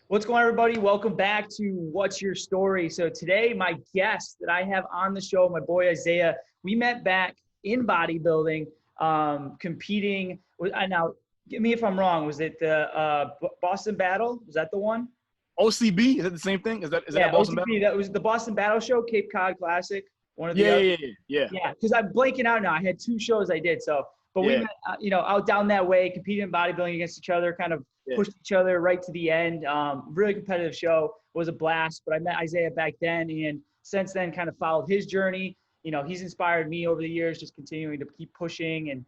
What's going on, everybody? Welcome back to What's Your Story? So today, my guest that I have on the show, my boy Isaiah, we met back in bodybuilding, competing. Now, get me if I'm wrong. Was it the Boston Battle? Was that the one? OCB, is that the same thing? Is that Yeah, Boston OCB. Battle? That was the Boston Battle Show, Cape Cod Classic. One of the Yeah, other. yeah, yeah, yeah. Yeah, because I'm blanking out now. I had two shows I did. So, but we Yeah, met, out down that way, competing in bodybuilding against each other, kind of yeah. pushed each other right to the end. Really competitive show. It was a blast. But I met Isaiah back then, and since then, kind of followed his journey. He's inspired me over the years, just continuing to keep pushing. And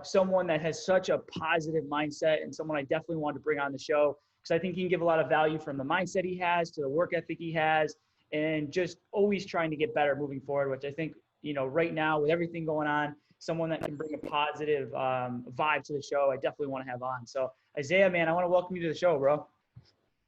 someone that has such a positive mindset, and someone I definitely wanted to bring on the show because I think he can give a lot of value from the mindset he has to the work ethic he has, and just always trying to get better moving forward, which I think right now with everything going on, someone that can bring a positive vibe to the show, I definitely want to have on. So Isaiah, man, I want to welcome you to the show, bro.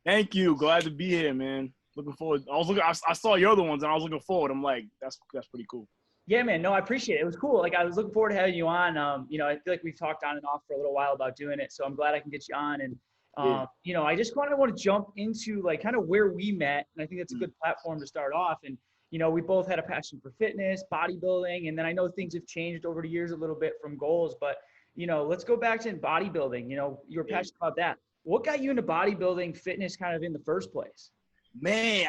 Thank you. Glad to be here, man. Looking forward. I saw your other ones and I was looking forward. I'm like, that's pretty cool. Yeah, man. No, I appreciate it. It was cool. Like, I was looking forward to having you on. I feel like we've talked on and off for a little while about doing it. So I'm glad I can get you on. And, I just want to jump into like kind of where we met. And I think that's a good platform to start off. And, we both had a passion for fitness, bodybuilding. And then I know things have changed over the years a little bit from goals, but, let's go back to bodybuilding. You were passionate about that. What got you into bodybuilding, fitness kind of in the first place? Man,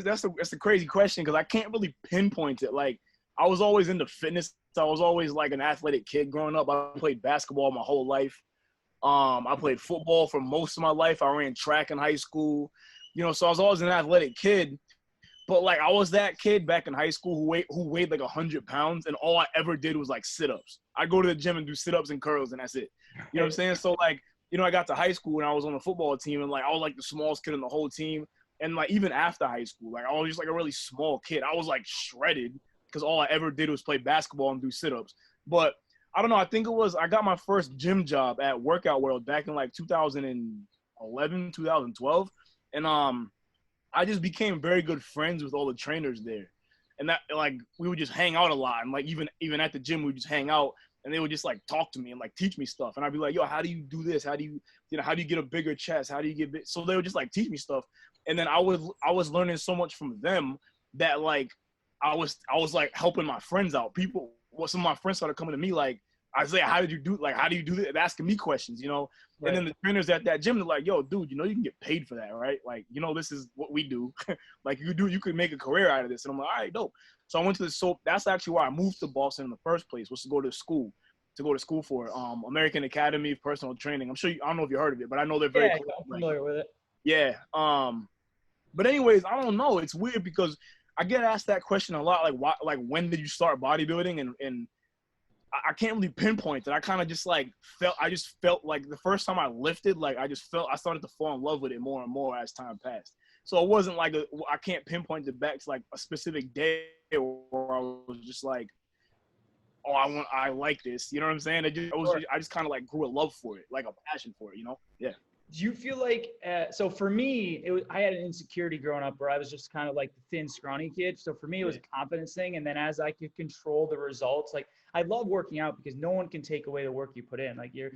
that's a crazy question because I can't really pinpoint it. Like, I was always into fitness. I was always like an athletic kid growing up. I played basketball my whole life. I played football for most of my life. I ran track in high school. So I was always an athletic kid. But like, I was that kid back in high school who weighed like 100 pounds, and all I ever did was like sit-ups. I'd go to the gym and do sit-ups and curls, and that's it. You know what I'm saying? So like, I got to high school and I was on the football team, and like I was like the smallest kid in the whole team. And like even after high school, like I was just like a really small kid. I was like shredded because all I ever did was play basketball and do sit-ups. But I don't know. I think I got my first gym job at Workout World back in like 2011, 2012, and I just became very good friends with all the trainers there. And that, like, we would just hang out a lot. And like, even at the gym, we would just hang out and they would just like talk to me and like teach me stuff. And I'd be like, yo, how do you do this? How do you get a bigger chest? How do you get big? So they would just like teach me stuff. And then I was learning so much from them that like, I was like helping my friends out. Some of my friends started coming to me like, Isaiah, how do you do this? They're asking me questions, Right. And then the trainers at that gym, they're like, yo, dude, you can get paid for that, right? Like, this is what we do. Like, you could make a career out of this. And I'm like, all right, dope. So I went to that's actually why I moved to Boston in the first place, was to go to school for American Academy of Personal Training. I don't know if you heard of it, but I know they're very close. I'm familiar with it. Yeah. But anyways, I don't know. It's weird because I get asked that question a lot. Like, why? Like, when did you start bodybuilding? And I can't really pinpoint it. I kind of just like felt like the first time I lifted, like I started to fall in love with it more and more as time passed. So it wasn't like I can't pinpoint it back to like a specific day where I was just like, oh, I like this. You know what I'm saying? I just kind of like grew a love for it, like a passion for it, Yeah. Do you feel like, so for me, I had an insecurity growing up where I was just kind of like the thin, scrawny kid. So for me, it was a confidence thing. And then as I could control the results, like I love working out because no one can take away the work you put in. Like your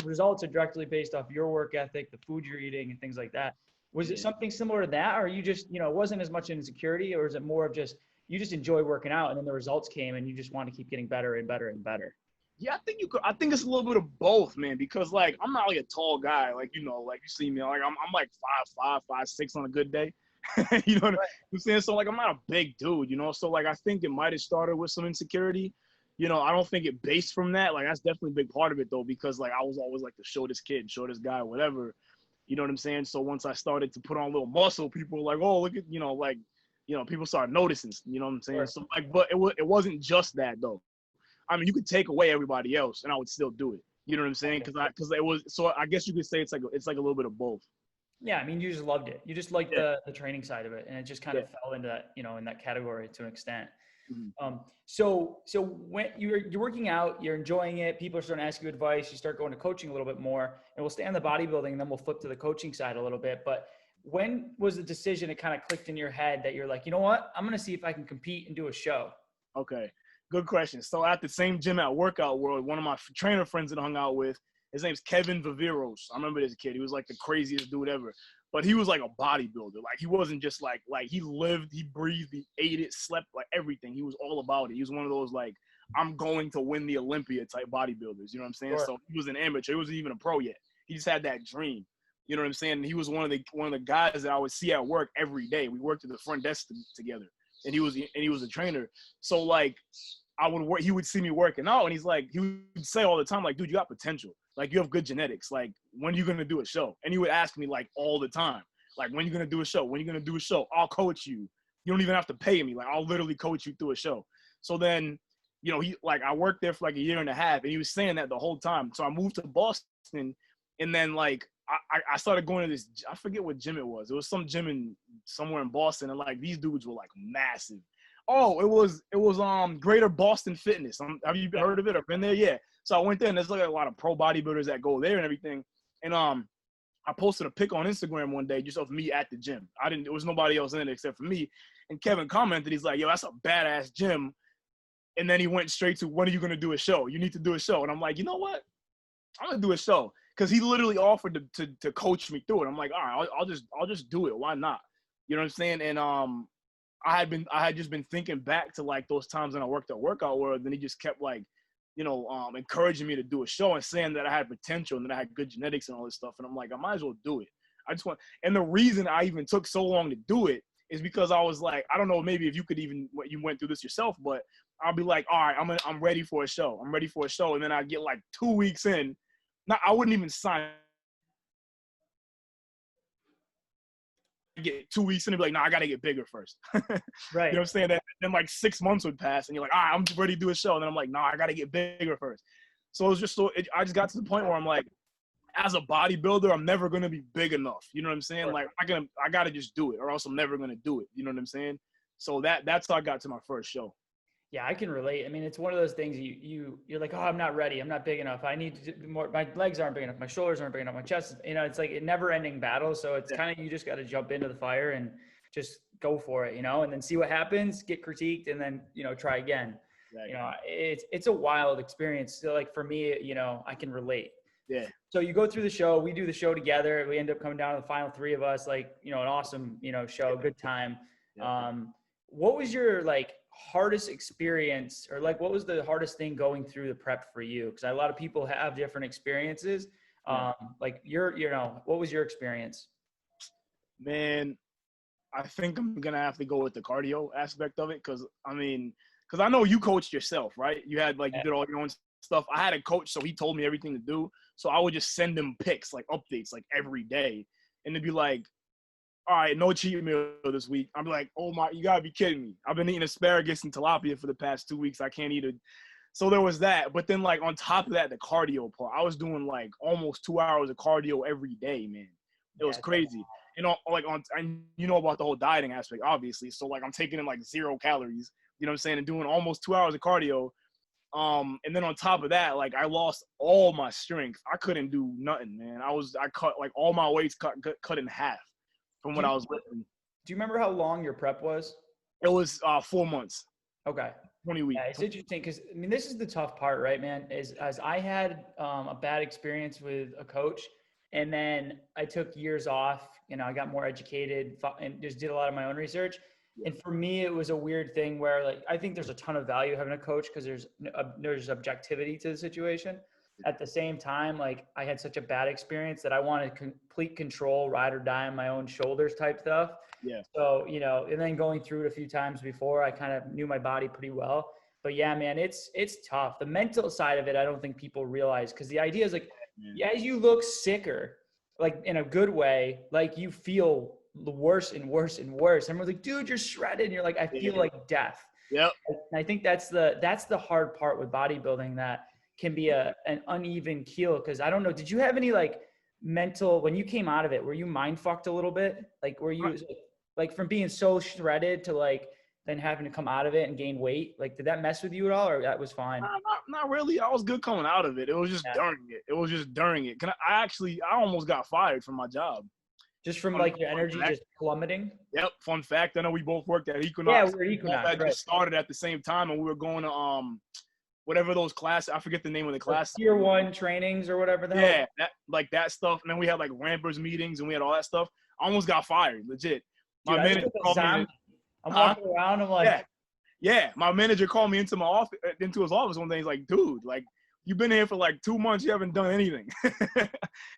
results are directly based off your work ethic, the food you're eating and things like that. Was it something similar to that? Or you just, it wasn't as much insecurity, or is it more of just, you just enjoy working out and then the results came and you just want to keep getting better and better and better? Yeah, I think it's a little bit of both, man, because like I'm not like a tall guy, like like you see me, like I'm like 5'5", 5'6" on a good day. You know what I'm saying? So like I'm not a big dude, So like I think it might have started with some insecurity. I don't think it based from that. Like that's definitely a big part of it though, because like I was always like the shortest kid, shortest guy, whatever. You know what I'm saying? So once I started to put on a little muscle, people were like, oh, look at people started noticing. You know what I'm saying? Right. So like, but it wasn't just that though. I mean, you could take away everybody else, and I would still do it. You know what I'm saying? Because it was. So I guess you could say it's like a little bit of both. Yeah, I mean, you just loved it. You just liked the training side of it, and it just kind of fell into that, in that category to an extent. Mm-hmm. So when you're working out, you're enjoying it. People are starting to ask you advice. You start going to coaching a little bit more, and we'll stay on the bodybuilding, and then we'll flip to the coaching side a little bit. But when was the decision it kind of clicked in your head that you're like, you know what, I'm going to see if I can compete and do a show? Okay. Good question. So at the same gym at Workout World, one of my trainer friends that I hung out with, His name's Kevin Viveros. I remember this kid. He was like the craziest dude ever. But he was like a bodybuilder. Like he wasn't just like he lived, he breathed, he ate it, slept, like everything. He was all about it. He was one of those like, I'm going to win the Olympia type bodybuilders. You know what I'm saying? Sure. So he was an amateur. He wasn't even a pro yet. He just had that dream. You know what I'm saying? And he was one of the guys that I would see at work every day. We worked at the front desk together, and he was a trainer. So like, I would work. He would see me working out, and he would say all the time, like, dude, you got potential. Like, you have good genetics. Like, when are you gonna do a show? And he would ask me like all the time, like, when are you gonna do a show? When are you gonna do a show? I'll coach you. You don't even have to pay me. Like, I'll literally coach you through a show. So then, you know, I worked there for like a year and a half, and he was saying that the whole time. So I moved to Boston, and then like I started going to this, I forget what gym it was. It was some gym somewhere in Boston, and like these dudes were like massive. Oh, it was Greater Boston Fitness. Have you heard of it or been there? Yeah. So I went there, and there's like a lot of pro bodybuilders that go there and everything. And I posted a pic on Instagram one day just of me at the gym. There was nobody else in it except for me. And Kevin commented, he's like, yo, that's a badass gym. And then he went straight to, when are you gonna do a show? You need to do a show. And I'm like, you know what? I'm gonna do a show. Cause he literally offered to coach me through it. I'm like, all right, I'll just do it. Why not? You know what I'm saying? And I had just been thinking back to like those times when I worked at Workout World, and he just kept like, you know, encouraging me to do a show and saying that I had potential and that I had good genetics and all this stuff. And I'm like, I might as well do it. And the reason I even took so long to do it is because I was like, I don't know, maybe if you could even, you went through this yourself, but I'll be like, all right, I'm ready for a show. I'm ready for a show. And then I get like 2 weeks in. I wouldn't even sign. Get 2 weeks in and be like, I got to get bigger first. Right. You know what I'm saying? Then like 6 months would pass, and you're like, all right, I'm ready to do a show. And then I'm like, I got to get bigger first. So it was just I just got to the point where I'm like, as a bodybuilder, I'm never going to be big enough. You know what I'm saying? Sure. Like, I got to just do it, or else I'm never going to do it. You know what I'm saying? So that's how I got to my first show. Yeah, I can relate. I mean, it's one of those things you're like, oh, I'm not ready. I'm not big enough. I need to do more. My legs aren't big enough. My shoulders aren't big enough. My chest, it's like a never ending battle. So it's kind of, you just got to jump into the fire and just go for it, and then see what happens, get critiqued, and then, try again. Right. It's a wild experience. So like for me, I can relate. Yeah. So you go through the show, we do the show together. We end up coming down to the final three of us, like, an awesome, show, good time. Yeah. What was your like hardest experience, or like, what was the hardest thing going through the prep for you? Because a lot of people have different experiences. Like what was your experience? Man, I think I'm going to have to go with the cardio aspect of it. Cause I know you coached yourself, right? You had you did all your own stuff. I had a coach, so he told me everything to do. So I would just send him pics, like updates, like every day. And it'd be like, all right, no cheat meal this week. I'm like, oh my, you gotta be kidding me. I've been eating asparagus and tilapia for the past 2 weeks. I can't eat it. So there was that. But then like on top of that, the cardio part, I was doing like almost 2 hours of cardio every day, man. It was crazy. And you know about the whole dieting aspect, obviously. So like I'm taking in like 0 calories, you know what I'm saying? And doing almost 2 hours of cardio. And then on top of that, like I lost all my strength. I couldn't do nothing, man. I cut like all my weights cut in half from what I was lifting. Do you remember how long your prep was? It was 4 months. Okay. 20 weeks. Yeah, it's interesting because this is the tough part, right, man? As I had a bad experience with a coach, and then I took years off. I got more educated and just did a lot of my own research. Yeah. And for me, it was a weird thing where like I think there's a ton of value having a coach because there's objectivity to the situation. At the same time, like I had such a bad experience that I wanted complete control, ride or die on my own shoulders type stuff. Yeah. So, and then going through it a few times before, I kind of knew my body pretty well. But yeah, man, it's tough. The mental side of it, I don't think people realize, because the idea is like, as you look sicker, like in a good way, like you feel worse and worse and worse. Everyone's like, dude, you're shredded. And you're like, I feel like death. Yep. And I think that's the hard part with bodybuilding, that can be an uneven keel. Cause I don't know, did you have any like mental, when you came out of it, were you mind fucked a little bit? Like, were you like from being so shredded to like then having to come out of it and gain weight? Like, did that mess with you at all, or that was fine? Not really. I was good coming out of it. It was just during it. I almost got fired from my job. Just from like your energy just plummeting? Yep. Fun fact. I know we both worked at Equinox. Yeah, we were at Equinox. That just started at the same time, and we were going to whatever those classes, I forget the name of the class. Tier 1 trainings or whatever the hell. Yeah, that stuff. And then we had like rampers meetings and we had all that stuff. I almost got fired, legit. Dude, My manager called me. I'm walking around, I'm like, yeah. My manager called me into his office one day. He's like, dude, like, you've been here for like 2 months, you haven't done anything.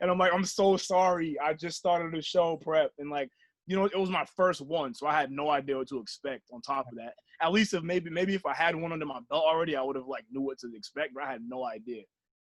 And I'm like, I'm so sorry. I just started the show prep, and like, you know, it was my first one, so I had no idea what to expect on top of that. At least if maybe if I had one under my belt already, I would have like knew what to expect, but I had no idea,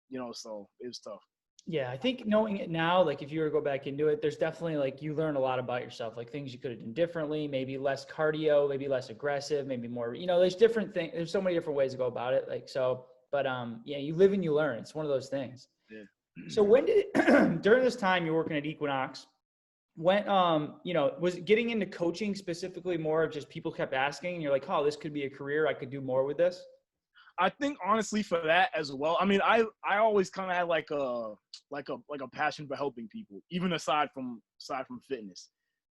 you know, so it was tough. Yeah, I think knowing it now, like if you were to go back into it, there's definitely like you learn a lot about yourself, like things you could have done differently, maybe less cardio, maybe less aggressive, maybe more, you know, there's different things. There's so many different ways to go about it. Like, so, but yeah, you live and you learn. It's one of those things. Yeah. So when did it, during this time you're working at Equinox, when, you know, was getting into coaching specifically more of just people kept asking and you're like, oh, this could be a career. I could do more with this. I think honestly for that as well. I mean, I always kind of had like a passion for helping people, even aside from fitness,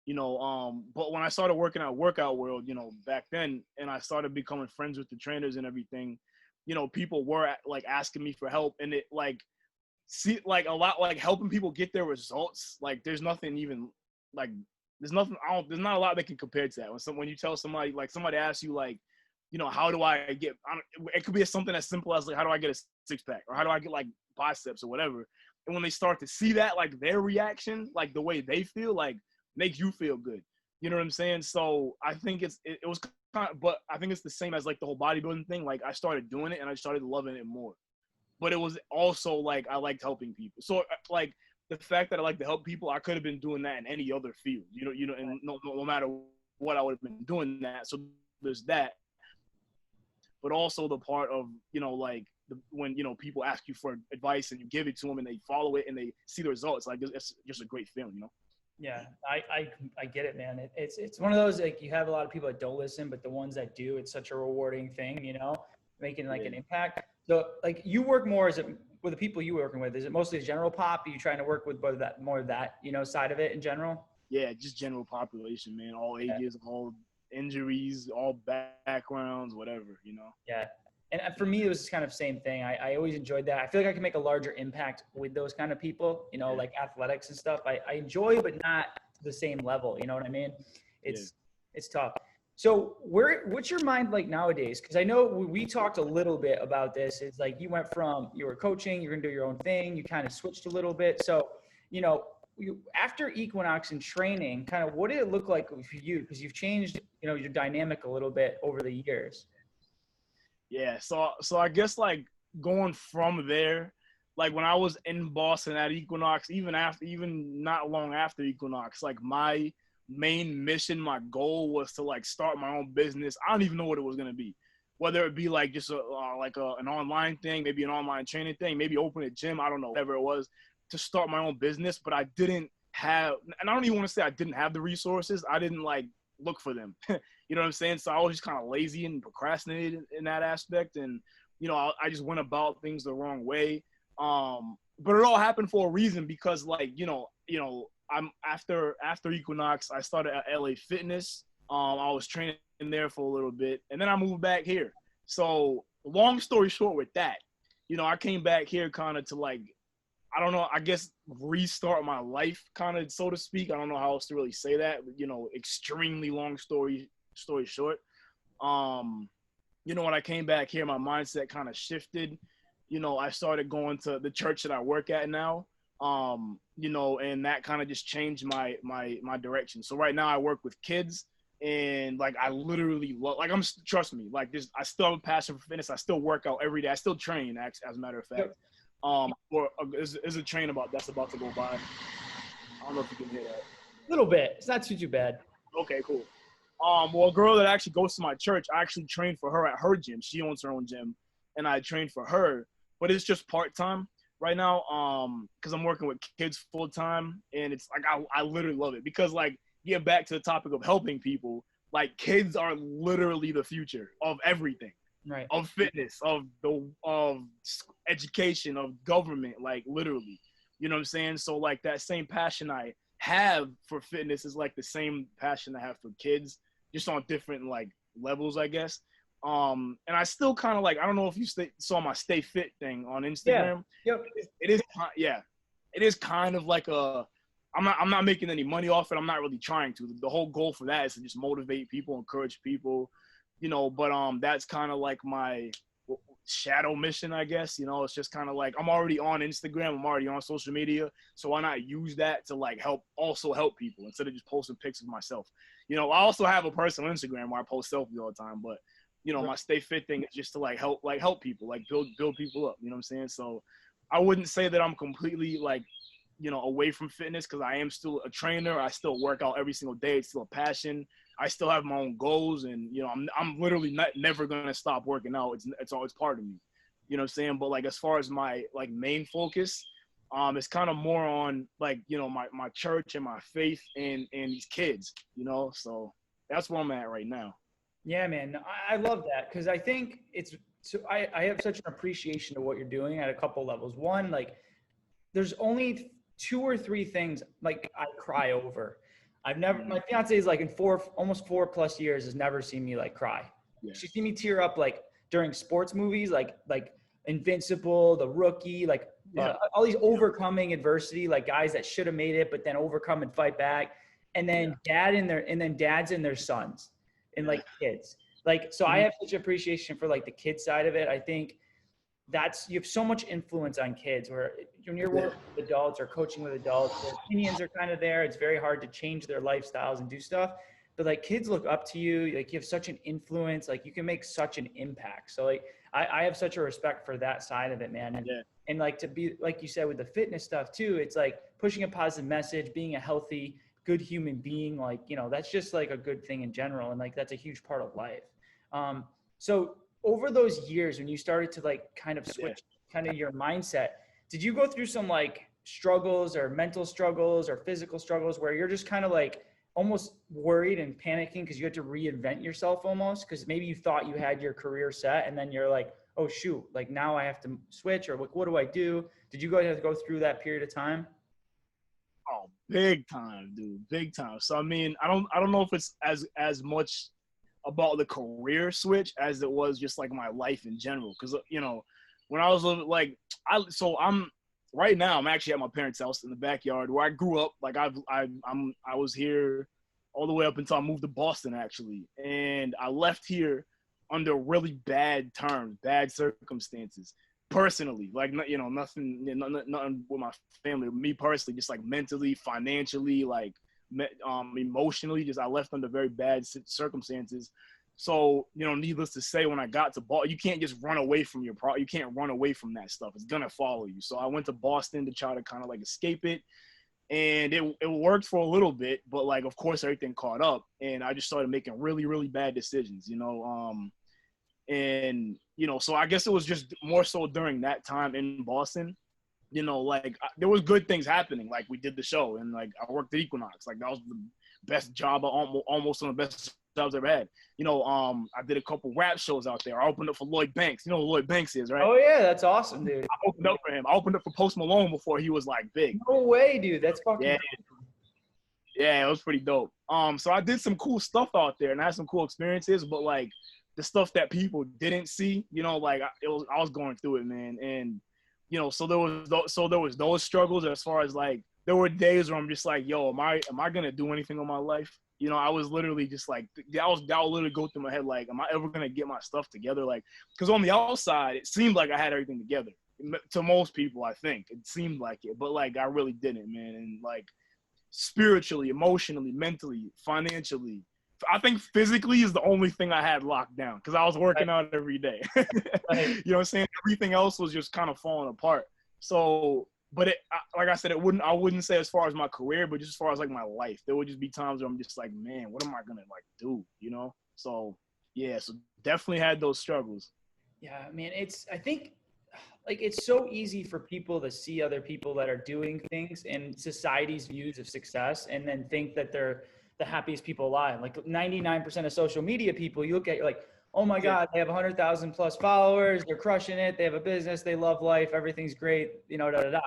you know. But when I started working at Workout World, you know, back then, and I started becoming friends with the trainers and everything, you know, people were like asking me for help, and it like a lot like helping people get their results. Like there's nothing even like there's not a lot that can compare to that. When you tell somebody, like somebody asks you like, you know, how do I get, it could be something as simple as like, how do I get a six pack, or how do I get like biceps or whatever. And when they start to see that, like their reaction, like the way they feel, like makes you feel good. You know what I'm saying? So I think it was kind of, but I think it's the same as like the whole bodybuilding thing. Like I started doing it and I started loving it more, but it was also like, I liked helping people. So like the fact that I like to help people, I could have been doing that in any other field, you know, and no matter what, I would have been doing that. So there's that. But also the part of, you know, like when, you know, people ask you for advice and you give it to them and they follow it and they see the results, like it's just a great feeling, you know? Yeah, I get it, man. It's one of those, like you have a lot of people that don't listen, but the ones that do, it's such a rewarding thing, you know, making like an impact. So like you work more, is it with the people you working with? Is it mostly general pop? Are you trying to work with more of that, you know, side of it in general? Yeah, just general population, man. All ages, all injuries, all backgrounds, whatever, you know? Yeah. And for me, it was kind of same thing. I always enjoyed that. I feel like I can make a larger impact with those kind of people, you know, like athletics and stuff. I enjoy, but not to the same level. You know what I mean? It's tough. So what's your mind like nowadays? Because I know we talked a little bit about this. It's like you went from, you were coaching, you're going to do your own thing. You kind of switched a little bit. So, you know, after Equinox and training, kind of what did it look like for you? Because you've changed, you know, your dynamic a little bit over the years. Yeah, so I guess like going from there, like when I was in Boston at Equinox, even not long after Equinox, like my main mission, my goal was to like start my own business. I don't even know what it was gonna be, whether it be like just an online thing, maybe an online training thing, maybe open a gym. I don't know, whatever it was, to start my own business. But I didn't have, and I don't even want to say I didn't have the resources. I didn't like look for them. You know what I'm saying? So I was just kind of lazy and procrastinated in that aspect. And, you know, I just went about things the wrong way. But it all happened for a reason, because like, you know, I'm after Equinox, I started at LA Fitness. I was training there for a little bit, and then I moved back here. So long story short with that, you know, I came back here kind of to like, I don't know, I guess restart my life, kind of, so to speak. I don't know how else to really say that, but, you know, extremely long story short. You know, when I came back here, my mindset kind of shifted. You know, I started going to the church that I work at now. You know, and that kind of just changed my direction. So right now I work with kids, and like I literally love, like trust me, like this, I still have a passion for fitness. I still work out every day. I still train, as a matter of fact. There's a train that's about to go by. I don't know if you can hear that. A little bit. It's not too bad. Okay, cool. Well, a girl that actually goes to my church, I actually trained for her at her gym. She owns her own gym, and I trained for her, but it's just part-time right now, because I'm working with kids full-time, and it's like I literally love it, because like, get back to the topic of helping people, like kids are literally the future of everything. Right. Of fitness, of education, of government, like literally, you know what I'm saying? So like that same passion I have for fitness is like the same passion I have for kids, just on different like levels, I guess. And I still kind of like, I don't know if you saw my Stay Fit thing on Yeah. Instagram. Yep. It is, yeah, it is kind of like I'm not making any money off it. I'm not really trying to. The whole goal for that is to just motivate people, encourage people, you know, but that's kind of like my shadow mission, I guess. You know, it's just kind of like I'm already on Instagram, I'm already on social media, so why not use that to like help people instead of just posting pics of myself. You know, I also have a personal Instagram where I post selfies all the time, but you know, my Stay Fit thing is just to like help people, like build people up, you know what I'm saying? So I wouldn't say that I'm completely like, you know, away from fitness, because I am still a trainer. I still work out every single day. It's still a passion. I still have my own goals, and you know, I'm literally never gonna stop working out. It's always part of me, you know what I'm saying? But like as far as my like main focus, it's kind of more on like, you know, my church and my faith and these kids, you know. So that's where I'm at right now. Yeah, man. I love that, because I think it's so I have such an appreciation to what you're doing at a couple levels. One, like there's only 2 or 3 things like I cry over. I've never, my fiance is like in almost 4+ years has never seen me like cry. Yeah. She's seen me tear up like during sports movies, like Invincible, The Rookie, like all these overcoming adversity, like guys that should have made it, but then overcome and fight back. And then dads and their sons and like kids. Like, so I have such appreciation for like the kid side of it. I think you have so much influence on kids, where when you're working with adults or coaching with adults, their opinions are kind of there. It's very hard to change their lifestyles and do stuff. But like kids look up to you, like you have such an influence, like you can make such an impact. So like I have such a respect for that side of it, man. And like to be, like you said, with the fitness stuff too, it's like pushing a positive message, being a healthy, good human being, like, you know, that's just like a good thing in general. And like, that's a huge part of life. So over those years, when you started to like kind of switch kind of your mindset, did you go through some like struggles or mental struggles or physical struggles where you're just kind of like almost worried and panicking because you had to reinvent yourself almost? Because maybe you thought you had your career set and then you're like, oh shoot, like now I have to switch, or like, what do I do? Did you guys have to go through that period of time? Oh, big time, dude, big time. So I mean, I don't know if it's as much about the career switch as it was just like my life in general. Because you know, when I was like, I'm right now, I'm actually at my parents' house in the backyard where I grew up. Like I was here all the way up until I moved to Boston, actually, and I left here under really bad terms, bad circumstances. Personally, like, you know, nothing with my family, me personally, just like mentally, financially, like emotionally, just I left under very bad circumstances. So, you know, needless to say, when I got to Boston, you can't just run away from you can't run away from that stuff. It's gonna follow you. So I went to Boston to try to kind of like escape it, and it worked for a little bit, but like of course everything caught up, and I just started making really, really bad decisions, you know. And you know, so I guess it was just more so during that time in Boston, you know, like there was good things happening. Like we did the show, and like I worked at Equinox. Like that was the best job, almost one of the best jobs I ever had. You know, I did a couple rap shows out there. I opened up for Loyd Banks. You know who Loyd Banks is, right? Oh yeah, that's awesome, dude. I opened up for him. I opened up for Post Malone before he was like big. No way, dude. That's fucking yeah, it was pretty dope. So I did some cool stuff out there, and I had some cool experiences. But like the stuff that people didn't see, you know, like I was going through it, man. And you know, so there was those struggles as far as like there were days where I'm just like, yo, am I gonna do anything in my life? You know, I was literally just like, that would literally go through my head, like, am I ever gonna get my stuff together? Like, because on the outside, it seemed like I had everything together. To most people, I think it seemed like it, but like I really didn't, man. And like spiritually, emotionally, mentally, financially, I think physically is the only thing I had locked down because I was working out every day. You know what I'm saying? Everything else was just kind of falling apart. So, but like I said, I wouldn't say as far as my career, but just as far as like my life, there would just be times where I'm just like, man, what am I gonna like do? You know? So yeah, so definitely had those struggles. Yeah, man, I think like it's so easy for people to see other people that are doing things in society's views of success and then think that they're the happiest people alive. Like 99% of social media people, you look at, you're like, oh my God, they have 100,000 plus followers. They're crushing it. They have a business. They love life. Everything's great. You know, da, da, da.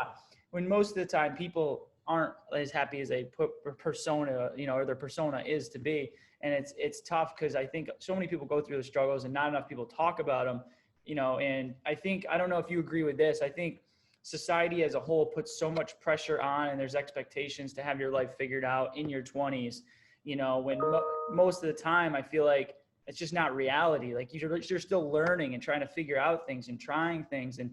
When most of the time people aren't as happy as they put persona, you know, or their persona is to be. And it's tough because I think so many people go through the struggles and not enough people talk about them, you know. And I think, I don't know if you agree with this, I think society as a whole puts so much pressure on, and there's expectations to have your life figured out in your 20s, you know, when most of the time I feel like it's just not reality. Like you're still learning and trying to figure out things and trying things. And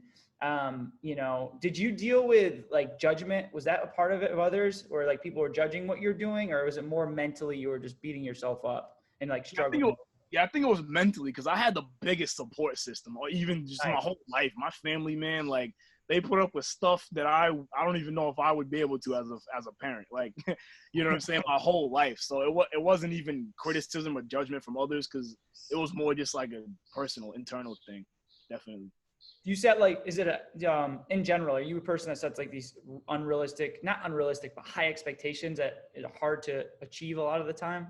you know, did you deal with like judgment? Was that a part of it, of others, or like people were judging what you're doing, or was it more mentally you were just beating yourself up and like struggling? I think it was mentally, because I had the biggest support system, or even just my whole life. My family, man, like they put up with stuff that I don't even know if I would be able to as a parent. Like, you know what I'm saying? My whole life. So it wasn't even criticism or judgment from others, because it was more just like a personal, internal thing. Definitely. You set like, is it a, in general, are you a person that sets like these unrealistic, not unrealistic, but high expectations that are hard to achieve a lot of the time?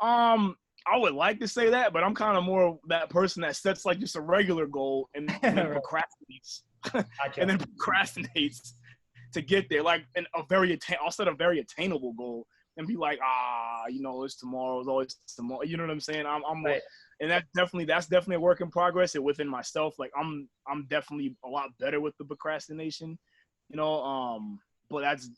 I would like to say that, but I'm kind of more that person that sets like just a regular goal and then procrastinates, Gotcha. and then procrastinates to get there. Like I'll set a very attainable goal and be like, you know, it's tomorrow, it's always tomorrow. You know what I'm saying? I'm right. And that's definitely a work in progress. And within myself, like I'm definitely a lot better with the procrastination, you know. But that's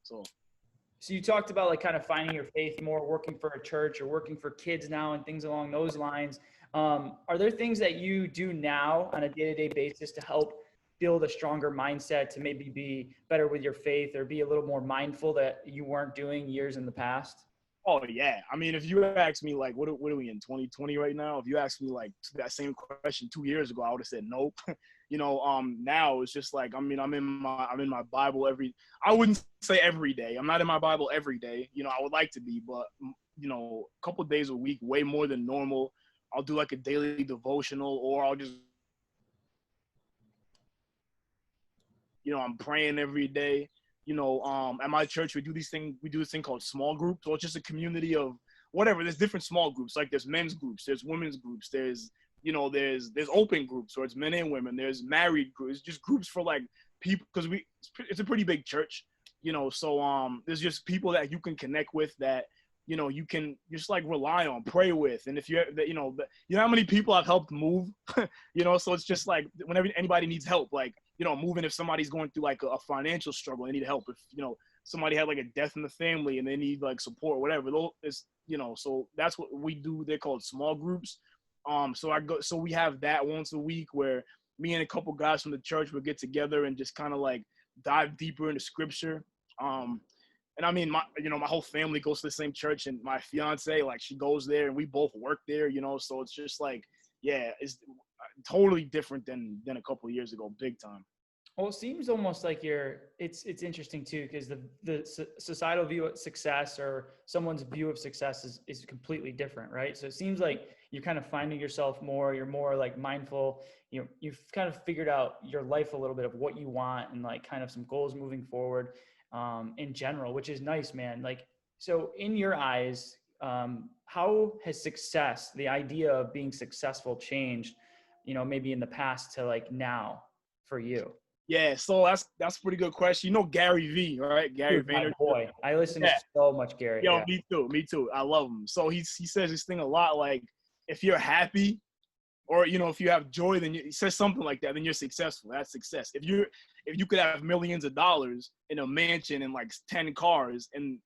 So you talked about like kind of finding your faith more, working for a church or working for kids now and things along those lines. Are there things that you do now on a day-to-day basis to help build a stronger mindset to maybe be better with your faith or be a little more mindful that you weren't doing years in the past? Oh yeah. I mean, if you asked me like, what are we in 2020 right now? If you asked me like that same question 2 years ago, I would have said nope. You know, now it's just like, I mean, I'm in my Bible I wouldn't say every day. I'm not in my Bible every day. You know, I would like to be, but you know, a couple of days a week, way more than normal. I'll do like a daily devotional, or I'll just, you know, I'm praying every day. You know, at my church, we do this thing called small groups. So it's just a community of whatever. There's different small groups. Like there's men's groups, there's women's groups, there's open groups, or it's men and women. There's married groups. It's just groups for like people, because it's a pretty big church, you know. So there's just people that you can connect with, that you know you can just like rely on, pray with. And if you know how many people I've helped move, you know. So it's just like whenever anybody needs help, like, you know, moving, if somebody's going through like a financial struggle, they need help. If, you know, somebody had like a death in the family and they need like support, whatever, it's, you know, so that's what we do. They're called small groups. So we have that once a week where me and a couple guys from the church would get together and just kind of like dive deeper into scripture. And I mean, my whole family goes to the same church, and my fiance, like, she goes there, and we both work there, you know. So it's just like, yeah, it's totally different than a couple of years ago, big time. Well, it seems almost like it's interesting too, because the societal view of success, or someone's view of success, is completely different, right? So it seems like you're kind of finding yourself more, you're more like mindful, you've kind of figured out your life a little bit of what you want, and like kind of some goals moving forward in general, which is nice, man. Like, so in your eyes, how has success, the idea of being successful, changed, you know, maybe in the past to like now for you? Yeah, so that's a pretty good question. You know Gary V, right? Gary Vaynerchuk. My boy, I listen to so much Gary. Yo, yeah. Me too. I love him. So he says this thing a lot, like, if you're happy, or, you know, if you have joy, then he says something like that, then you're successful. That's success. If you could have millions of dollars in a mansion and like 10 cars and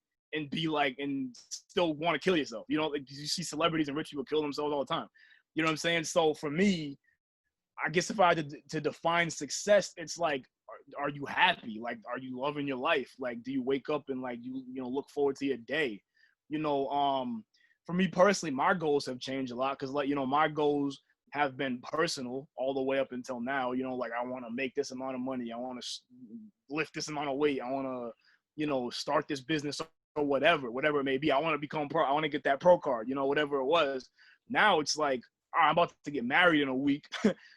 be like, and still want to kill yourself, you know, like you see celebrities and rich people kill themselves all the time. You know what I'm saying? So for me, I guess if I had to define success, it's like, are you happy? Like, are you loving your life? Like, do you wake up and like, you know, look forward to your day? You know, for me personally, my goals have changed a lot, because, like, you know, my goals have been personal all the way up until now. You know, like, I want to make this amount of money. I want to lift this amount of weight. I want to, you know, start this business, or whatever it may be. I want to become pro. I want to get that pro card, you know, whatever it was. Now it's like, I'm about to get married in a week,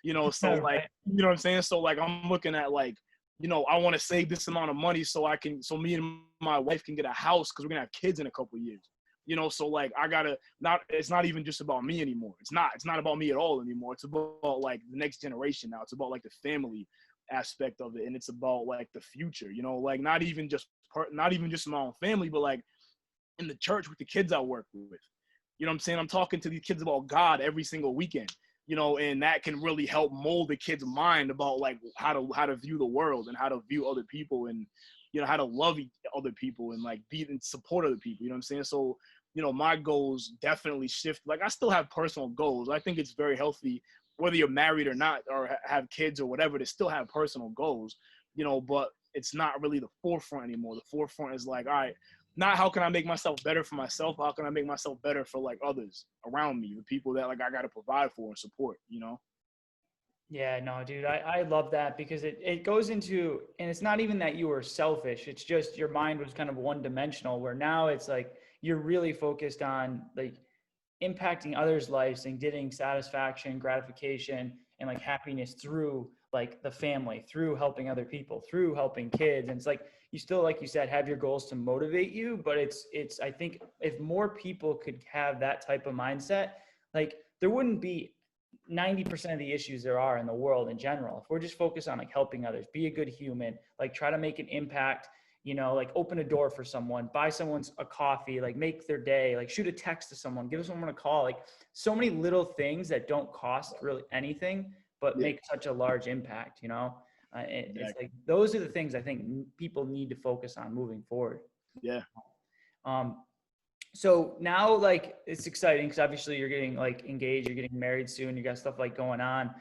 you know, so like, you know what I'm saying? So like, I'm looking at like, you know, I want to save this amount of money so me and my wife can get a house, because we're gonna have kids in a couple of years, you know. So like, it's not even just about me anymore. It's not about me at all anymore. It's about like the next generation now. It's about like the family aspect of it, and it's about like the future, you know, like not even just not even just my own family, but like in the church with the kids I work with. You know what I'm saying? I'm talking to these kids about God every single weekend, you know, and that can really help mold the kid's mind about like how to view the world and how to view other people, and, you know, how to love other people and like be in support of the people. You know what I'm saying? So, you know, my goals definitely shift. Like I still have personal goals. I think it's very healthy, whether you're married or not, or have kids or whatever, to still have personal goals, you know, but it's not really the forefront anymore. The forefront is like, all right, not how can I make myself better for myself? How can I make myself better for like others around me, the people that like I got to provide for and support, you know? Yeah, no, dude, I love that because it goes into, and it's not even that you were selfish. It's just your mind was kind of one dimensional, where now it's like you're really focused on like impacting others' lives and getting satisfaction, gratification, and like happiness through like the family, through helping other people, through helping kids. And it's like you still, like you said, have your goals to motivate you, but it's I think if more people could have that type of mindset, like there wouldn't be 90% of the issues there are in the world in general. If we're just focused on like helping others, be a good human, like try to make an impact, you know, like open a door for someone, buy someone's a coffee, like make their day, like shoot a text to someone, give someone a call, like so many little things that don't cost really anything, but make such a large impact, you know? It's like, those are the things I think people need to focus on moving forward. Yeah. Um, so now like it's exciting because obviously you're getting like engaged, you're getting married soon, you got stuff like going on.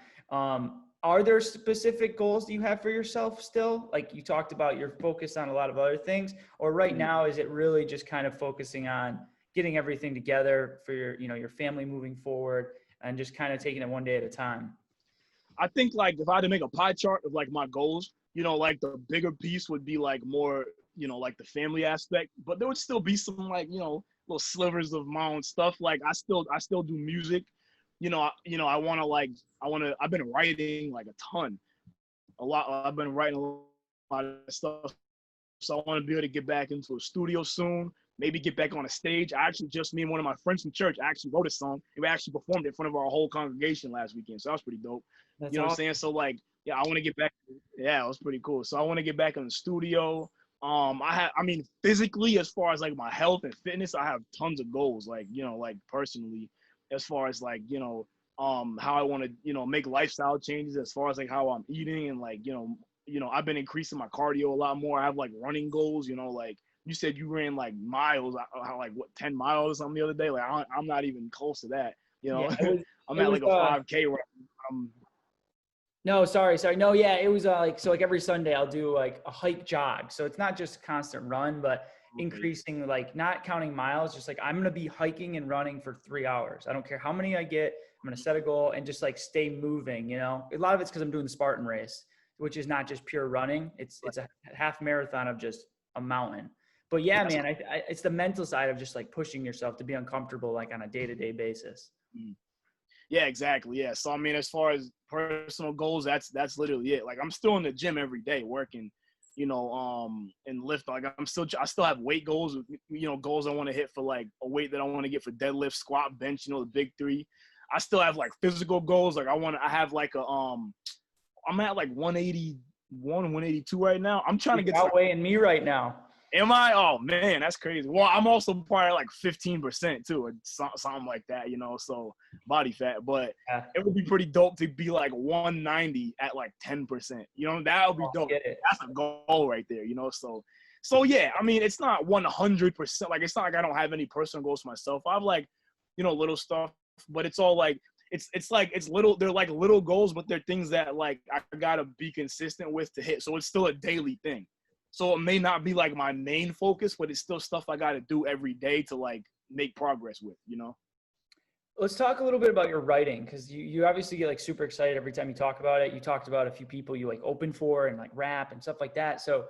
Are there specific goals that you have for yourself still? Like you talked about, you're focused on a lot of other things, or right now is it really just kind of focusing on getting everything together for your, you know, your family moving forward and just kind of taking it one day at a time? I think like if I had to make a pie chart of like my goals, you know, like the bigger piece would be like more, you know, like the family aspect, but there would still be some like, you know, little slivers of my own stuff. Like I still do music. I've been writing like a ton, a lot. I've been writing a lot of stuff. So I want to be able to get back into a studio soon. Maybe get back on a stage. Me and one of my friends from church actually wrote a song, and we actually performed it in front of our whole congregation last weekend. So that was pretty dope. That's You know what I'm awesome. saying? So like, yeah, I want to get back. Yeah, it was pretty cool. So I want to get back in the studio. Physically, as far as like my health and fitness, I have tons of goals. Like, you know, like personally, as far as like, you know, how I want to, you know, make lifestyle changes as far as like how I'm eating and like, I've been increasing my cardio a lot more. I have like running goals, you know, like you said you ran like miles, like what, 10 miles or something the other day. Like I'm not even close to that, you know. Yeah, it was, I'm it at was, like a 5K right now. no, sorry. No, yeah, it was like, so like every Sunday I'll do like a hike jog. So it's not just a constant run, but Okay. increasing, like not counting miles, just like I'm going to be hiking and running for 3 hours. I don't care how many I get. I'm going to set a goal and just like stay moving, you know. A lot of it's because I'm doing the Spartan race, which is not just pure running. It's a half marathon of just a mountain. But yeah, That's man, it's the mental side of just like pushing yourself to be uncomfortable, like on a day-to-day basis. cool. Yeah, exactly. Yeah. So I mean, as far as personal goals, that's literally it. Like I'm still in the gym every day working, you know, and lift. Like I still have weight goals, you know, goals I want to hit for like a weight that I want to get for deadlift, squat, bench, you know, the big three. I still have like physical goals. Like I have like I'm at like 181, 182 right now. I'm trying to You're get to like, outweighing me right now. am I? Oh man, that's crazy. Well, I'm also probably like 15% too, or something like that, you know. So body fat, but Yeah, it would be pretty dope to be like 190 at like 10%. You know, that would be I'll dope. get it. That's a goal right there, you know. So yeah, I mean, it's not 100%. Like it's not like I don't have any personal goals for myself. I have like, you know, little stuff, but it's all like it's little. They're like little goals, but they're things that like I gotta be consistent with to hit. So it's still a daily thing. So it may not be like my main focus, but it's still stuff I got to do every day to like make progress with, you know? Let's talk a little bit about your writing, because you obviously get like super excited every time you talk about it. You talked about a few people you like open for and like rap and stuff like that. So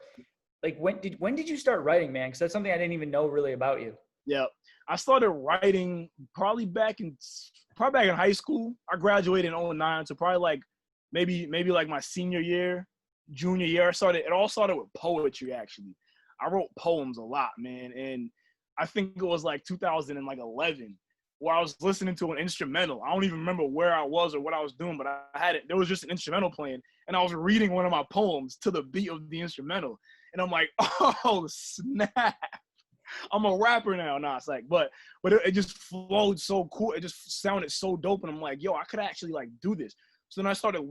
like when did you start writing, man? Because that's something I didn't even know really about you. Yeah. I started writing probably back in high school. I graduated in '09, so probably like maybe like my senior year, junior year. It all started with poetry actually. I wrote poems a lot, man. And I think it was like 2011 where I was listening to an instrumental. I don't even remember where I was or what I was doing, but I had it. There was just an instrumental playing, and I was reading one of my poems to the beat of the instrumental. And I'm like, oh, snap. I'm a rapper now. Nah, it's like, but it just flowed so cool. It just sounded so dope. And I'm like, yo, I could actually like do this. So then I started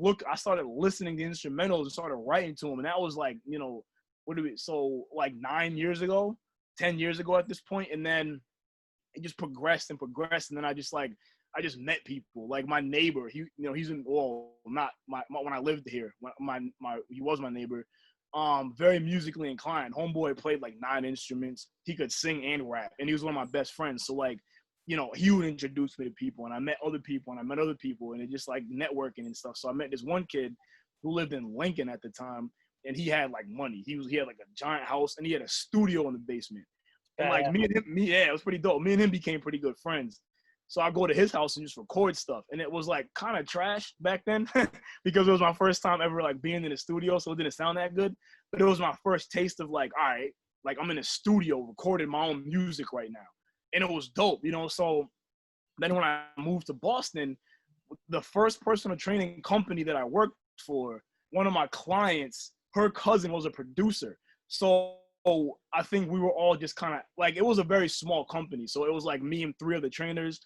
listening to instrumentals and started writing to them. And that was like, you know, like 9 years ago, 10 years ago at this point. And then it just progressed and progressed. And then I just met people. Like my neighbor, he's in, well, not when I lived here, he was my neighbor. Very musically inclined. Homeboy played like 9 instruments. He could sing and rap, and he was one of my best friends. So like, you know, he would introduce me to people, and I met other people, and it just like networking and stuff. So I met this one kid who lived in Lincoln at the time, and he had like money. He had like a giant house, and he had a studio in the basement. And like it was pretty dope. Me and him became pretty good friends. So I go to his house and just record stuff. And it was like kind of trash back then because it was my first time ever like being in the studio. So it didn't sound that good. But it was my first taste of like, all right, like I'm in a studio recording my own music right now. And it was dope, you know? So then when I moved to Boston, the first personal training company that I worked for, one of my clients, her cousin was a producer. So I think we were all just kind of like, it was a very small company. So it was like me and 3 other trainers,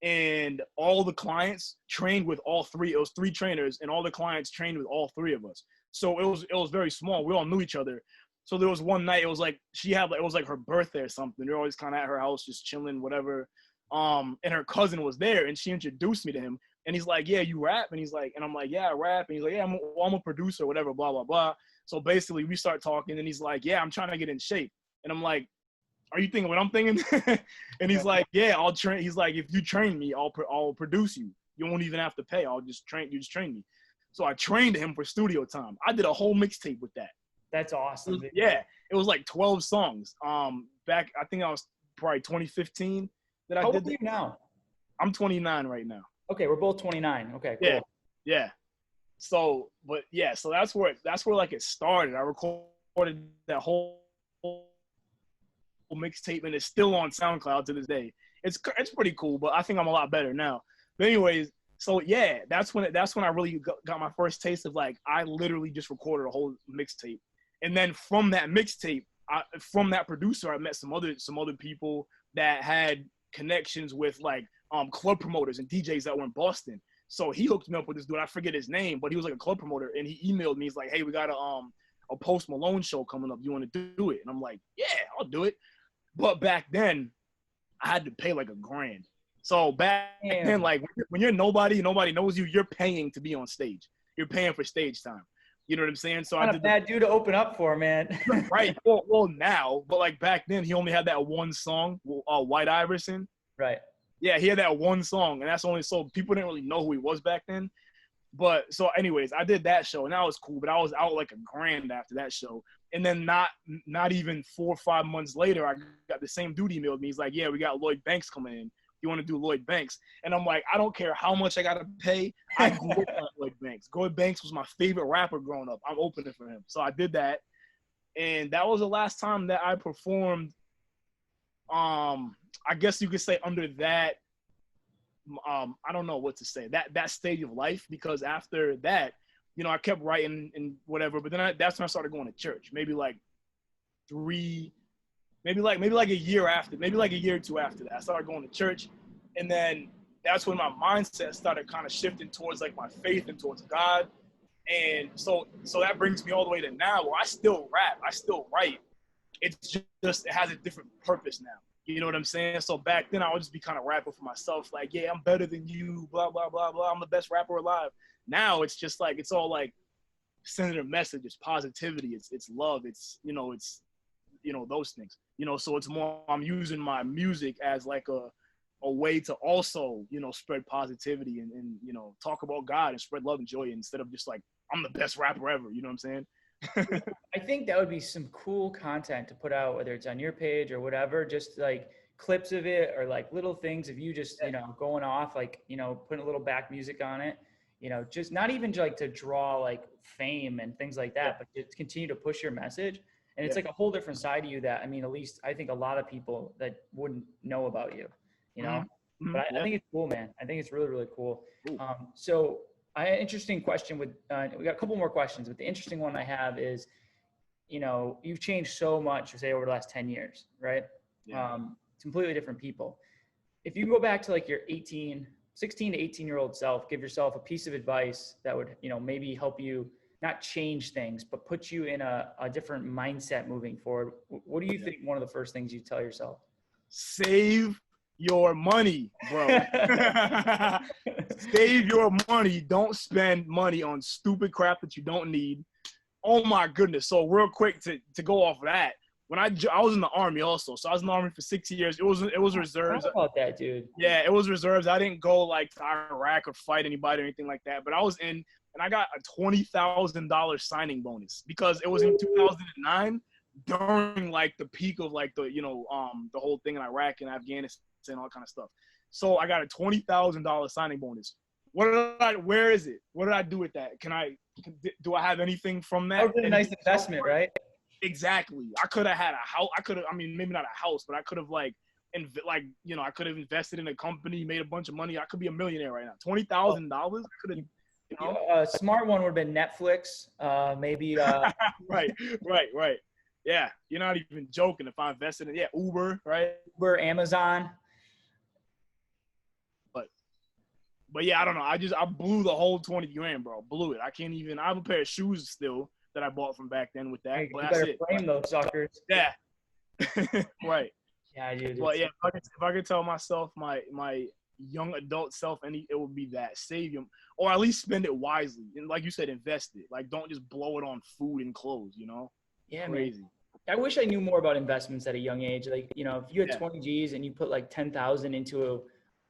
and all the clients trained with all 3. It was 3 trainers, and all the clients trained with all 3 of us. So it was very small. We all knew each other. So there was one night, it was like it was like her birthday or something. They're always kind of at her house, just chilling, whatever. And her cousin was there, and she introduced me to him. And he's like, yeah, you rap? And he's like, and I'm like, yeah, I rap. And he's like, yeah, I'm a producer, whatever, blah, blah, blah. So basically we start talking, and he's like, yeah, I'm trying to get in shape. And I'm like, are you thinking what I'm thinking? And he's like, yeah, I'll train. He's like, if you train me, I'll produce you. You won't even have to pay. You just train me. So I trained him for studio time. I did a whole mixtape with that. That's awesome. Yeah. It was like 12 songs. Back, I think I was probably 2015 that I did. How old are you now? I'm 29 right now. Okay, we're both 29. Okay, cool. Yeah. So, but yeah, so that's where like it started. I recorded that whole mixtape, and it's still on SoundCloud to this day. It's pretty cool, but I think I'm a lot better now. But anyways, so yeah, that's when I really got my first taste of like, I literally just recorded a whole mixtape. And then from that mixtape, from that producer, I met some other people that had connections with like club promoters and DJs that were in Boston. So he hooked me up with this dude. I forget his name, but he was like a club promoter, and he emailed me. He's like, hey, we got a Post Malone show coming up. Do you want to do it? And I'm like, yeah, I'll do it. But back then, I had to pay like $1,000. So back then, like when you're nobody knows you, you're paying to be on stage. You're paying for stage time. You know what I'm saying? So I did a bad dude to open up for, man. Right. Well, now, but like back then, he only had that one song, White Iverson. Right. Yeah, he had that one song, and that's only, so people didn't really know who he was back then. But so anyways, I did that show, and that was cool, but I was out like $1,000 after that show. And then not even 4 or 5 months later, I got the same dude emailed me. He's like, yeah, we got Loyd Banks coming in. You want to do Loyd Banks? And I'm like, I don't care how much I got to pay. I grew up on Loyd Banks. Loyd Banks was my favorite rapper growing up. I'm opening for him. So I did that. And that was the last time that I performed, I guess you could say under that, I don't know what to say, that stage of life, because after that, you know, I kept writing and whatever, but then that's when I started going to church, maybe like a year after, maybe like a year or 2 after that, I started going to church. And then that's when my mindset started kind of shifting towards like my faith and towards God. And so that brings me all the way to now, where I still rap, I still write. It's just, it has a different purpose now. You know what I'm saying? So back then I would just be kind of rapping for myself, like, yeah, I'm better than you, blah, blah, blah, blah. I'm the best rapper alive. Now it's just like, it's all like sending a message. It's positivity. It's love. It's, you know, those things, you know, so it's more, I'm using my music as like a way to also, you know, spread positivity and, you know, talk about God and spread love and joy, instead of just like, I'm the best rapper ever. You know what I'm saying? I think that would be some cool content to put out, whether it's on your page or whatever, just like clips of it, or like little things of you just, you know, going off, like, you know, putting a little back music on it, you know, just not even like to draw like fame and things like that, but to continue to push your message. And it's like a whole different side of you that, I mean, at least I think a lot of people that wouldn't know about you, you know, but I think it's cool, man. I think it's really, really cool. So I had an interesting question with, we got a couple more questions, but the interesting one I have is, you know, you've changed so much, say, over the last 10 years, right? Yeah. Completely different people. If you can go back to like your 16 to 18-year-old self, give yourself a piece of advice that would, you know, maybe help you not change things, but put you in a different mindset moving forward. What do you think one of the first things you tell yourself? Save your money, bro. Save your money. Don't spend money on stupid crap that you don't need. Oh my goodness. So real quick to go off of that, when I was in the Army also. So I was in the Army for 6 years. It was reserves. How about that, dude? Yeah, it was reserves. I didn't go like to Iraq or fight anybody or anything like that. But I was in, and I got a $20,000 signing bonus because it was in 2009 during like the peak of like the the whole thing in Iraq and Afghanistan and all kind of stuff. So I got a $20,000 signing bonus. Where is it? What did I do with that? Do I have anything from that? That was a nice investment, right? Exactly. I could have had a house. Maybe not a house, but I could have I could have invested in a company, made a bunch of money. I could be a millionaire right now. $20,000. I could have, A smart one would have been Netflix, maybe. Right. Yeah, you're not even joking. If I invested in Uber, right? Uber, Amazon. But yeah, I don't know. I blew the whole 20 grand, bro. Blew it. I can't even. I have a pair of shoes still that I bought from back then with that. Hey, but you that's better it. frame those suckers. Yeah. Right. Yeah, dude. But yeah, if I could tell myself my young adult self, it would be that save them, or at least spend it wisely. And like you said, invest it. Like don't just blow it on food and clothes. Yeah, crazy. Man. I wish I knew more about investments at a young age. Like, if you had 20 G's and you put like 10,000 into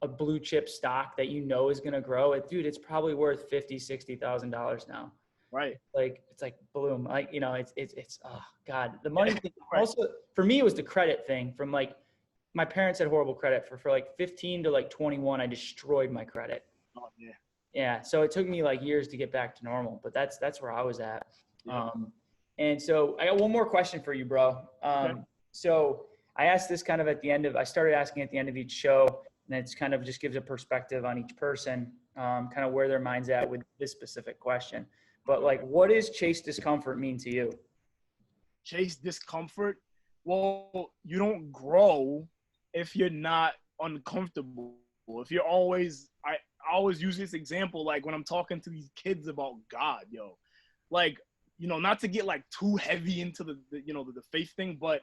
a blue chip stock that is going to grow, it's probably worth $50,000-$60,000 now. Right. It's like boom. Like, it's oh God, the money thing. Right. Also for me, it was the credit thing from like, my parents had horrible credit for like 15 to like 21. I destroyed my credit. Oh yeah. Yeah. So it took me like years to get back to normal, but that's where I was at. Yeah. And so I got one more question for you, bro. Okay. So I asked this kind of I started asking at the end of each show, and it's kind of just gives a perspective on each person, kind of where their mind's at with this specific question. But like, what does chase discomfort mean to you? Chase discomfort? Well, you don't grow if you're not uncomfortable. If you're always, I always use this example, like when I'm talking to these kids about God, like, not to get like too heavy into the faith thing, but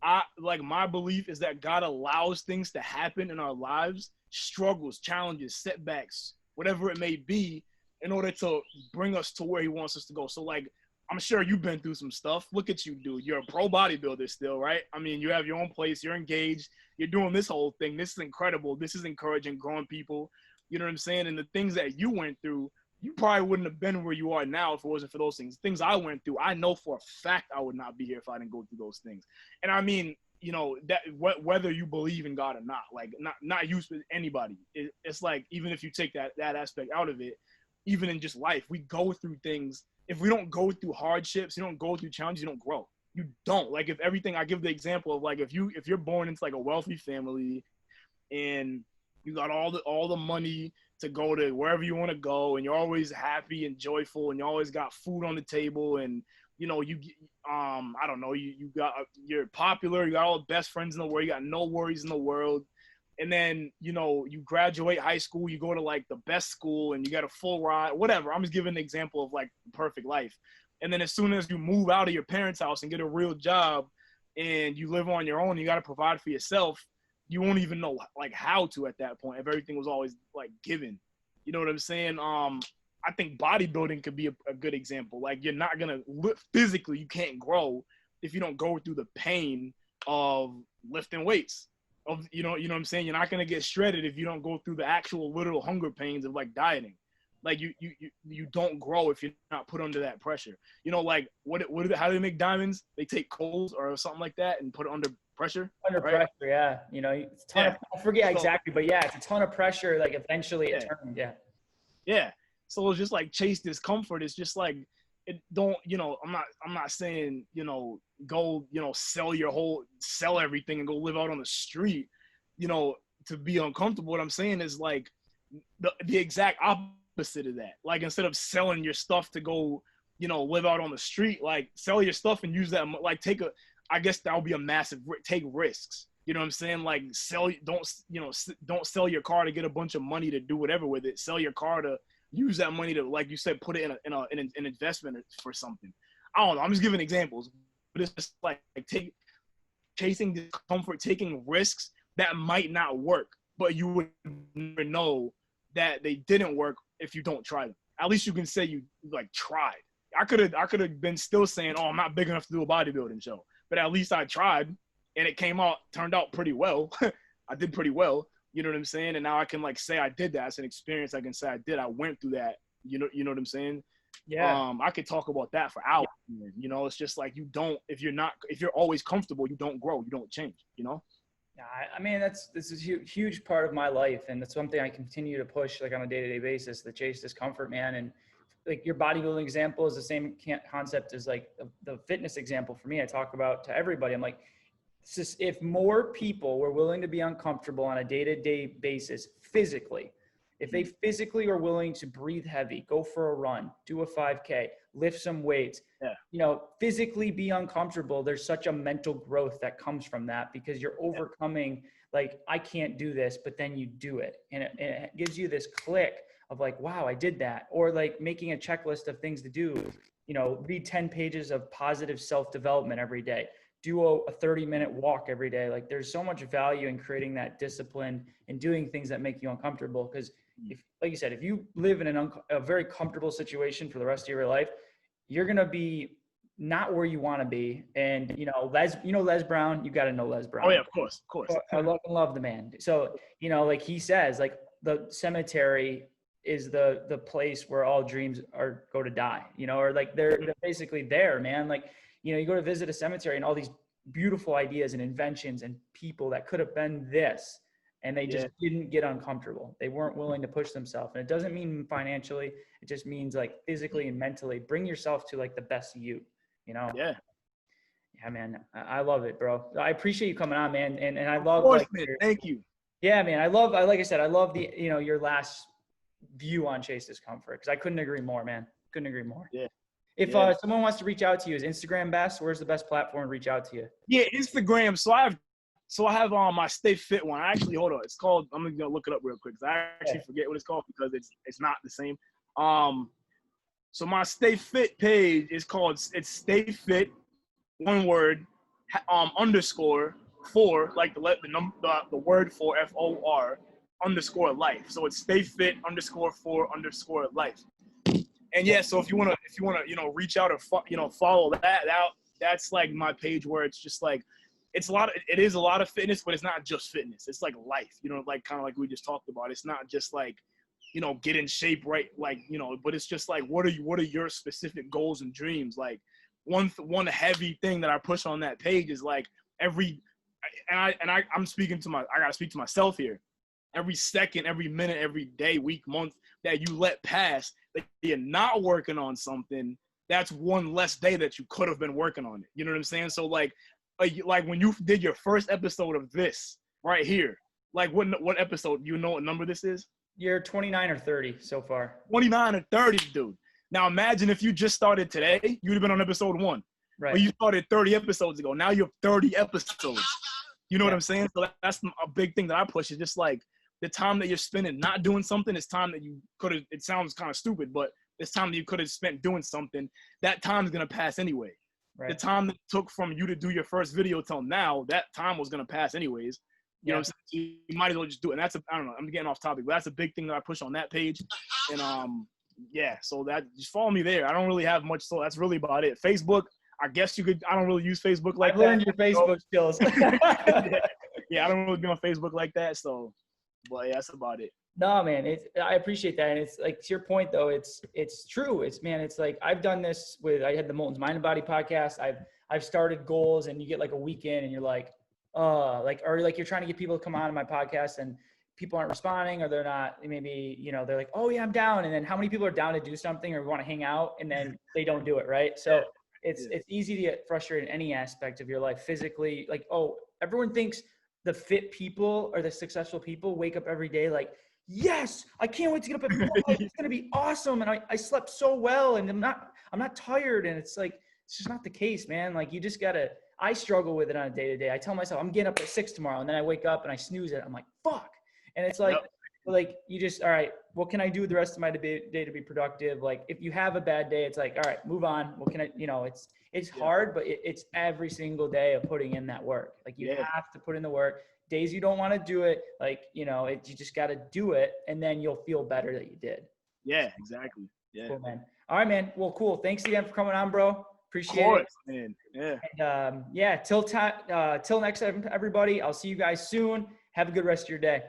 my belief is that God allows things to happen in our lives, struggles, challenges, setbacks, whatever it may be, in order to bring us to where he wants us to go. So like, I'm sure you've been through some stuff. Look at you, dude. You're a pro bodybuilder still, right? I mean, you have your own place. You're engaged. You're doing this whole thing. This is incredible. This is encouraging, growing people. You know what I'm saying? And the things that you went through, you probably wouldn't have been where you are now if it wasn't for those things. Things I went through, I know for a fact I would not be here if I didn't go through those things. And I mean, that whether you believe in God or not, like not used with anybody. It's like, even if you take that aspect out of it, even in just life, we go through things. If we don't go through hardships, you don't go through challenges, you don't grow. You don't. Like, if everything, I give the example of like, if you're born into like a wealthy family and you got all the money to go to wherever you want to go, and you're always happy and joyful, and you always got food on the table, and I don't know, you're popular, you got all the best friends in the world, you got no worries in the world. And then, you graduate high school, you go to like the best school and you got a full ride, whatever. I'm just giving an example of like the perfect life. And then as soon as you move out of your parents' house and get a real job and you live on your own, you got to provide for yourself. You won't even know like how to at that point if everything was always like given. You know what I'm saying? I think bodybuilding could be a good example. Like, you're not going to physically, you can't grow if you don't go through the pain of lifting weights. You know what I'm saying? You're not going to get shredded if you don't go through the actual literal hunger pains of like dieting. Like, you don't grow if you're not put under that pressure. Like how do they make diamonds? They take coals or something like that and put it under pressure. Under pressure, yeah. It's a ton of, I forget exactly, but yeah, it's a ton of pressure. Like, eventually it turns, yeah. Yeah. So it's just like chase discomfort. It's just like, it don't, I'm not saying, go, sell everything and go live out on the street, to be uncomfortable. What I'm saying is like the exact opposite of that. Like, instead of selling your stuff to go, live out on the street, like sell your stuff and use that, like I guess that would be a massive, take risks. You know what I'm saying? Like don't sell your car to get a bunch of money to do whatever with it. Sell your car to use that money to, like you said, put it in an investment for something. I don't know. I'm just giving examples, but it's just like chasing discomfort, taking risks that might not work, but you would never know that they didn't work if you don't try them. At least you can say you like tried. I could have been still saying, oh, I'm not big enough to do a bodybuilding show, but at least I tried. And it turned out pretty well. I did pretty well. You know what I'm saying? And now I can like say I did that. It's an experience I can say I did. I went through that. You know what I'm saying? Yeah. I could talk about that for hours. It's just like if you're always comfortable, you don't grow, you don't change, Yeah, I mean, this is a huge part of my life. And that's something I continue to push like on a day-to-day basis, the chase discomfort, man. And like your bodybuilding example is the same concept as like the fitness example for me. I talk about to everybody. I'm like, if more people were willing to be uncomfortable on a day-to-day basis physically, if they physically are willing to breathe heavy, go for a run, do a 5K, lift some weights, physically be uncomfortable, there's such a mental growth that comes from that because you're overcoming like, I can't do this, but then you do it. And it gives you this click of like, wow, I did that. Or like making a checklist of things to do, read 10 pages of positive self-development every day. Do a 30-minute walk every day. Like there's so much value in creating that discipline and doing things that make you uncomfortable. Because like you said, if you live in a very comfortable situation for the rest of your life, you're going to be not where you want to be. And, Les Brown, you got to know Les Brown. Oh yeah, of course. I love the man. So, like he says, like the cemetery is the place where all dreams go to die, or like they're basically there, man. Like, you go to visit a cemetery and all these beautiful ideas and inventions and people that could have been this, and they just didn't get uncomfortable. They weren't willing to push themselves. And it doesn't mean financially. It just means like physically and mentally. Bring yourself to like the best of you, Yeah. Yeah, man. I love it, bro. I appreciate you coming on, man. And I love man. Thank you. Yeah, man. Like I said, I love the, your last view on chase discomfort because I couldn't agree more, man. Couldn't agree more. Yeah. If someone wants to reach out to you, is Instagram best? Where's the best platform to reach out to you? Yeah, Instagram. So I have my Stay Fit one. Hold on. It's called, I'm gonna look it up real quick because I actually forget what it's called because it's not the same. So my Stay Fit page is called, it's Stay Fit, one word, _4, like the word for FOR _life. So it's Stay Fit _4 life. And yeah, so if you wanna reach out or follow that out, that's like my page where it's just like it is a lot of fitness, but it's not just fitness. It's like life, like kind of like we just talked about. It's not just like, get in shape, right? Like, but it's just like what are your specific goals and dreams? Like one heavy thing that I push on that page is like I gotta speak to myself here. Every second, every minute, every day, week, month that you let pass, that you're not working on something, that's one less day that you could have been working on it. You know what I'm saying? So like when you did your first episode of this right here, like what episode, you know what number this is? You're 29 or 30 so far. 29 or 30, dude. Now imagine if you just started today, you'd have been on episode 1. Right. But you started 30 episodes ago. Now you have 30 episodes. You know what I'm saying? So that's a big thing that I push. Is just like the time that you're spending not doing something is time that you could have, it sounds kind of stupid, but it's time that you could have spent doing something. That time is going to pass anyway. Right. The time that it took from you to do your first video till now, that time was going to pass anyways. You know what I'm saying? So you might as well just do it. And that's I don't know, I'm getting off topic, but that's a big thing that I push on that page. And so that just follow me there. I don't really have much, so that's really about it. Facebook, I guess you could, I don't really use Facebook like that. I've learned your Facebook skills. Yeah, I don't really be on Facebook like that, so, but yeah, that's about it. No, man, I appreciate that. And it's like, to your point though, it's true. It's like, I've done this I had the Molten's Mind and Body podcast. I've started goals and you get like a weekend and you're like, or you're trying to get people to come on my podcast and people aren't responding, or they're not, maybe, they're like, oh yeah, I'm down. And then how many people are down to do something or want to hang out and then they don't do it. Right. So it's easy to get frustrated in any aspect of your life physically. Like, everyone thinks the fit people or the successful people wake up every day like yes, I can't wait to get up at 5. It's going to be awesome. And I slept so well and I'm not tired. And it's like, it's just not the case, man. Like you just got to, I struggle with it on a day to day. I tell myself I'm getting up at 6 tomorrow. And then I wake up and I snooze it. I'm like, fuck. And it's like, like you just, all right, what can I do the rest of my day to be productive? Like if you have a bad day, it's like, all right, move on. What can I, it's hard, but it's every single day of putting in that work. Like you have to put in the work. Days you don't want to do it, like, you just got to do it. And then you'll feel better that you did. Yeah, exactly. Yeah. Cool, man. All right, man. Well, cool. Thanks again for coming on, bro. Appreciate it. Man. Yeah. And till next time, everybody. I'll see you guys soon. Have a good rest of your day.